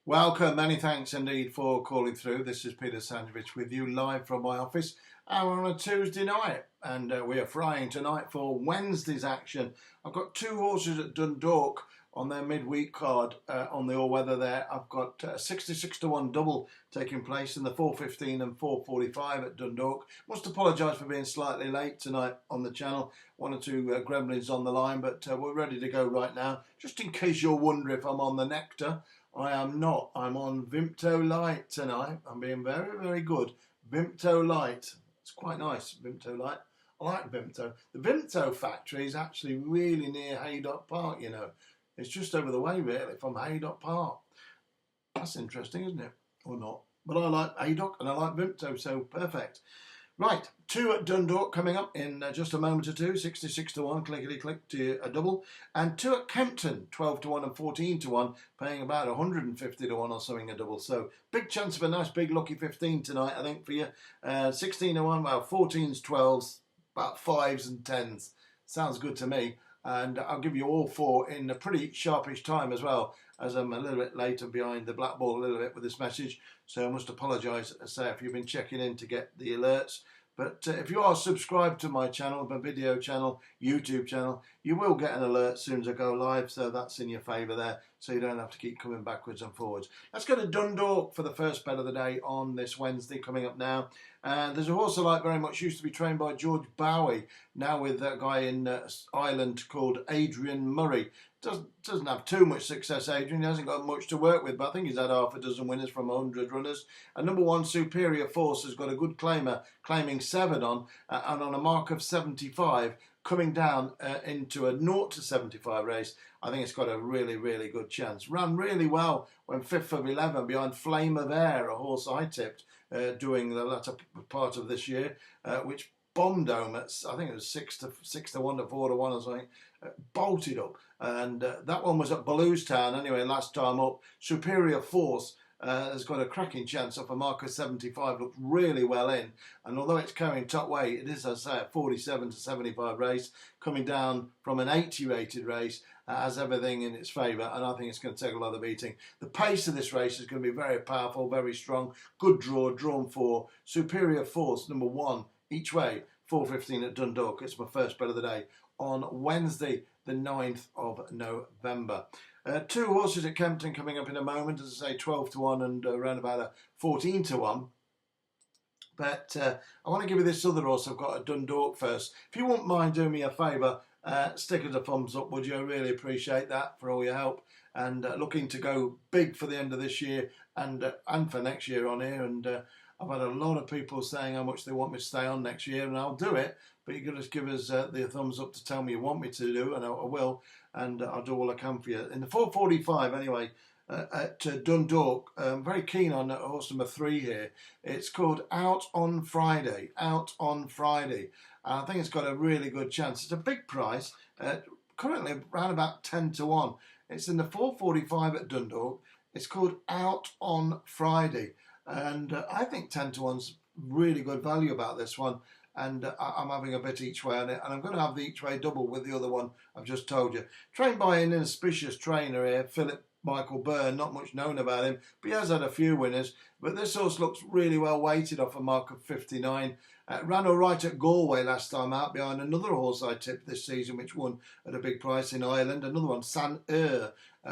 Welcome, many thanks indeed for calling through. This is Peter Sandovich with you live from my office. And we're on a Tuesday night, and we are flying tonight for Wednesday's action. I've got two horses at Dundalk on their midweek card on the all-weather there. I've got a 66 to 1 double taking place in the 4:15 and 4:45 at Dundalk. Must apologise for being slightly late tonight on the channel. One or two gremlins on the line, but we're ready to go right now. Just in case you're wondering if I'm on the nectar, I am not. I'm on Vimto Light tonight. I'm being very, very good. Vimto Light. It's quite nice, Vimto Light. I like Vimto. The Vimto factory is actually really near Haydock Park, you know. It's just over the way, really, from Haydock Park. That's interesting, isn't it? Or not. But I like Haydock and I like Vimto, so perfect. Right, two at Dundalk coming up in just a moment or two, 66 to 1, clickety-click to a double. And two at Kempton, 12 to 1 and 14 to 1, paying about 150 to 1 or something a double. So big chance of a nice big lucky 15 tonight, I think, for you. 16 to 1, well, 14s, 12s, about 5s and 10s. Sounds good to me. And I'll give you all four in a pretty sharpish time as well, as I'm a little bit later behind the black ball a little bit with this message. So I must apologise, say, if you've been checking in to get the alerts. But if you are subscribed to my channel, my video channel, YouTube channel, you will get an alert as soon as I go live. So that's in your favour there. So you don't have to keep coming backwards and forwards. Let's go to Dundalk for the first bet of the day on this Wednesday coming up now. There's a horse I like very much, used to be trained by George Bowie, now with that guy in Ireland called Adrian Murray. Doesn't have too much success, Adrian. He hasn't got much to work with, but I think he's had half a dozen winners from 100 runners. And number one, Superior Force, has got a good claimer, claiming 7 on, and on a mark of 75, coming down into a 0 to 75 race. I think it's got a really, really good chance. Ran really well when 5th of 11 behind Flame of Air, a horse I tipped during the latter part of this year, which bombed home at, I think it was 6 to 1 to 4 to 1 or something, bolted up. And that one was at Bluestown anyway, last time up. Superior Force has got a cracking chance off a mark of 75, looked really well in. And although it's carrying top weight, it is, as I say, a 47 to 75 race, coming down from an 80 rated race, has everything in its favour, and I think it's going to take a lot of beating. The pace of this race is going to be very powerful, very strong, good draw, drawn 4. Superior Force, number 1, each way, 4:15 at Dundalk. It's my first bet of the day on Wednesday, the 9th of November. Two horses at Kempton coming up in a moment, as I say, 12 to 1 and around about a 14 to 1. But I want to give you this other horse I've got at Dundalk first. If you wouldn't mind doing me a favour, stick us a thumbs up, would you? I really appreciate that for all your help. And looking to go big for the end of this year and for next year on here. And I've had a lot of people saying how much they want me to stay on next year, and I'll do it. But you can just give us the thumbs up to tell me you want me to do, and I will. And I'll do all I can for you. In the 4:45 anyway, at Dundalk, I'm very keen on horse number 3 here. It's called Out on Friday. Out on Friday. I think it's got a really good chance. It's a big price, currently around about 10 to 1. It's in the 4:45 at Dundalk. It's called Out on Friday. And I think 10 to 1's really good value about this one. And I'm having a bit each way on it. And I'm going to have the each way double with the other one I've just told you. Trained by an inauspicious trainer here, Philip Michael Byrne, not much known about him, but he has had a few winners. But this horse looks really well weighted off a mark of 59. Ran all right at Galway last time out behind another horse I tipped this season, which won at a big price in Ireland. Another one, San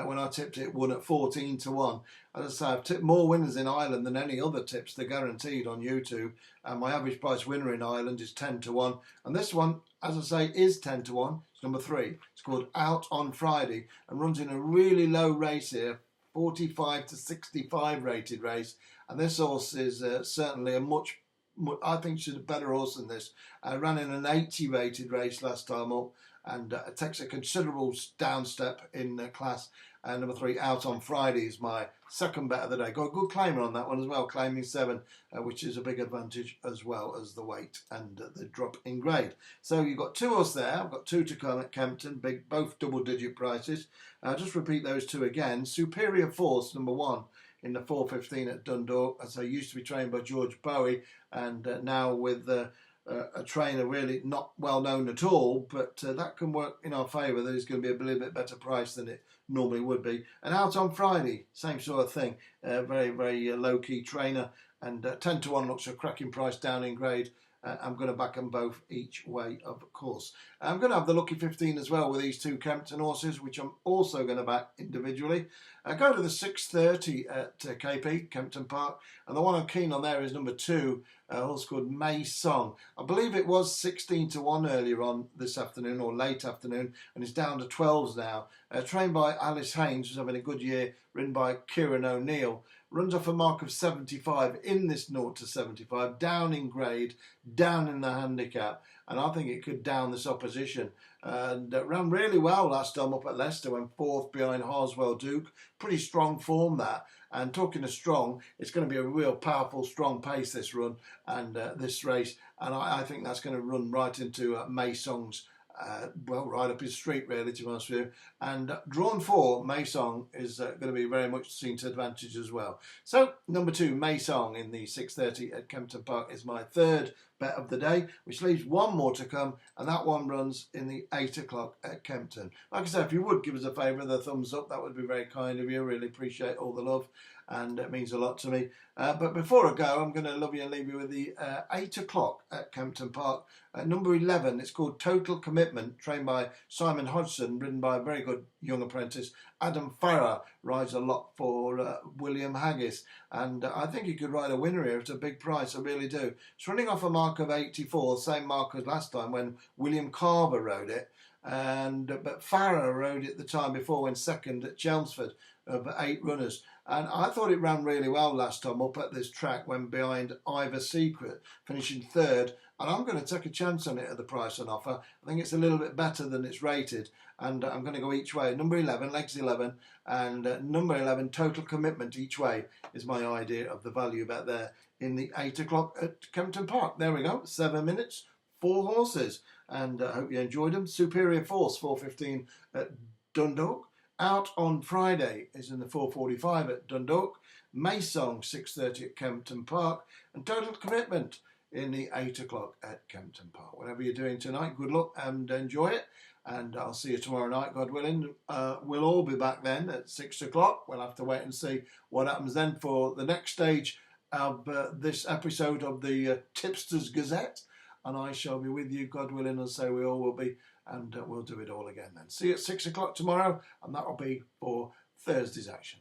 when I tipped it, won at 14 to 1. As I say, I've tipped more winners in Ireland than any other tips. They're guaranteed on YouTube. And my average price winner in Ireland is 10 to 1. And this one, as I say, is 10 to 1. It's number 3. It's called Out on Friday and runs in a really low race here, 45 to 65 rated race. And this horse is certainly a much, I think she's a better horse than this. Ran in an 80 rated race last time up, and takes a considerable down step in class. And number 3, Out on Friday, is my second bet of the day. Got a good claimer on that one as well, claiming 7, which is a big advantage as well as the weight and the drop in grade. So you've got 2 horses there. I've got 2 to come at Kempton, both double-digit prices. I'll just repeat those 2 again. Superior Force, number 1, in the 4:15 at Dundalk, as I used to be trained by George Bowie, and now with a trainer really not well known at all, but that can work in our favour. That it's going to be a little bit better price than it normally would be. And out on Friday, same sort of thing. Very, very low key trainer, and 10 to 1 looks a cracking price down in grade. I'm going to back them both each way, of course. I'm going to have the lucky 15 as well with these two Kempton horses, which I'm also going to back individually. Go to the 6:30 at KP, Kempton Park, and the one I'm keen on there is number 2, a horse called May Song. I believe it was 16 to 1 earlier on this afternoon, or late afternoon, and it's down to 12s now. Trained by Alice Haynes, who's having a good year, ridden by Kieran O'Neill. Runs off a mark of 75 in this 0 to 75, down in grade, down in the handicap, and I think it could down this opposition. And ran really well last time up at Leicester, went 4th behind Harswell Duke. Pretty strong form that. And talking of strong, it's going to be a real powerful, strong pace this run and this race. And I think that's going to run right into May Song's. Well, right up his street, really, to be honest with you. And drawn 4, May Song, is going to be very much seen to advantage as well. So, number 2, May Song in the 6:30 at Kempton Park is my third bet of the day, which leaves one more to come, and that one runs in the 8 o'clock at Kempton. Like I said, if you would give us a favour, the thumbs up, that would be very kind of you. Really appreciate all the love, and it means a lot to me. But before I go, I'm going to love you and leave you with the 8 o'clock at Kempton Park. Number 11, it's called Total Commitment, trained by Simon Hodgson, ridden by a very good young apprentice. Adam Farrar rides a lot for William Haggis, and I think he could ride a winner here at a big price, I really do. It's running off a mark of 84, same mark as last time when William Carver rode it, but Farrar rode it the time before, when second at Chelmsford of 8 runners. And I thought it ran really well last time up at this track, when behind Ivor Secret, finishing 3rd. And I'm going to take a chance on it at the price on offer. I think it's a little bit better than it's rated. And I'm going to go each way. Number 11, legs 11, and number 11, Total Commitment each way is my idea of the value bet there in the 8 o'clock at Kempton Park. There we go, 7 minutes, 4 horses. And I hope you enjoyed them. Superior Force, 4:15 at Dundalk. Out on Friday is in the 4:45 at Dundalk. May Song, 6:30 at Kempton Park. And Total Commitment in the 8 o'clock at Kempton Park. Whatever you're doing tonight, good luck and enjoy it. And I'll see you tomorrow night, God willing. We'll all be back then at 6 o'clock. We'll have to wait and see what happens then for the next stage of this episode of the Tipsters Gazette. And I shall be with you, God willing, and so we all will be. And we'll do it all again then. See you at 6 o'clock tomorrow, and that will be for Thursday's action.